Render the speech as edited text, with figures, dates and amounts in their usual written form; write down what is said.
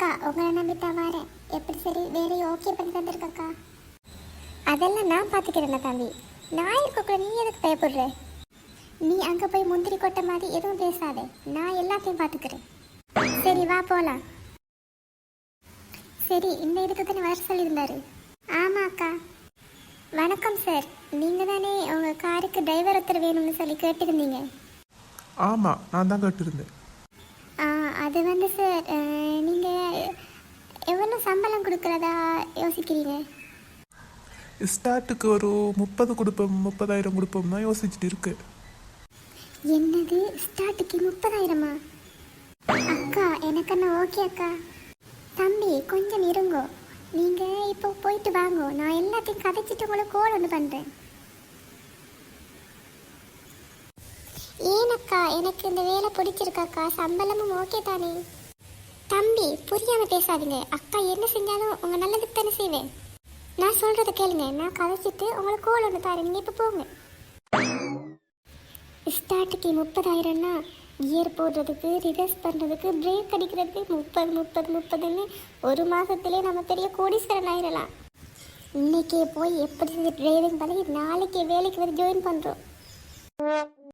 அக்கா உங்களை நம்பித்தான் வரேன். எப்படி சரி வேலையை ஓகே பண்ணி தந்திருக்கக்கா. அதெல்லாம் நான் பார்த்துக்கிறேன் தம்பி. நான் இருக்கக்குள்ள நீ எதுக்கு பயப்படுற? நீ அங்கே போய் முந்திரி கொட்டை மாதிரி எதுவும் பேசாதே. நான் எல்லாத்தையும் பார்த்துக்கிறேன். சரி வா போகலாம். சரி இந்த இதுக்கு தானே வர சொல்லியிருந்தாரு. ஆமாம் அக்கா. வணக்கம் சார். நீங்கள் தானே உங்கள் காருக்கு டிரைவர் ஒருத்தர் வேணும்னு சொல்லி கேட்டிருந்தீங்க. ஆமாம், நான் தான் கேட்டிருந்தேன். அது வந்து சார், நீங்கள் எவ்வளோ சம்பளம் கொடுக்குறதா யோசிக்கிறீங்க? ஸ்டார்ட்டுக்கு ஒரு 30,000 கொடுப்போம் தான் யோசிச்சுட்டு இருக்கு. என்னது ஸ்டார்ட்டுக்கு 30,000? அக்கா எனக்கு என்ன ஓகே அக்கா. தம்பி கொஞ்சம் இருங்கோ. நீங்கள் இப்போ போயிட்டு வாங்கோ. நான் எல்லாத்தையும் கதைச்சிட்டு உங்களுக்கு கோல் ஒன்று பண்ணுறேன். ஏனக்கா எனக்கு இந்த வேலை பிடிச்சிருக்காக்கா. சம்பளமும் ஓகே தானே. தம்பி புரியாமல் பேசாதீங்க. அக்கா என்ன செஞ்சாலும் உங்கள் நல்லதுக்கு தானே செய்வேன். நான் சொல்கிறத கேளுங்க. நான் கதைச்சிட்டு உங்களுக்கு கோல் ஒன்று தரேன். நீங்கள் இப்போ போங்க. ஸ்டார்ட்டுக்கு 30,000ன்னா கியர் போடுறதுக்கு, ரிவர்ஸ் பண்ணுறதுக்கு, பிரேக் அடிக்கிறதுக்கு 30 ஒரு மாதத்துலேயே நம்ம பெரிய கோடீஸ்வரன் ஆயிடலாம். இன்றைக்கே போய் எப்படி டிரைவிங் பண்ணி நாளைக்கே வேலைக்கு வந்து ஜாயின் பண்ணுறோம்.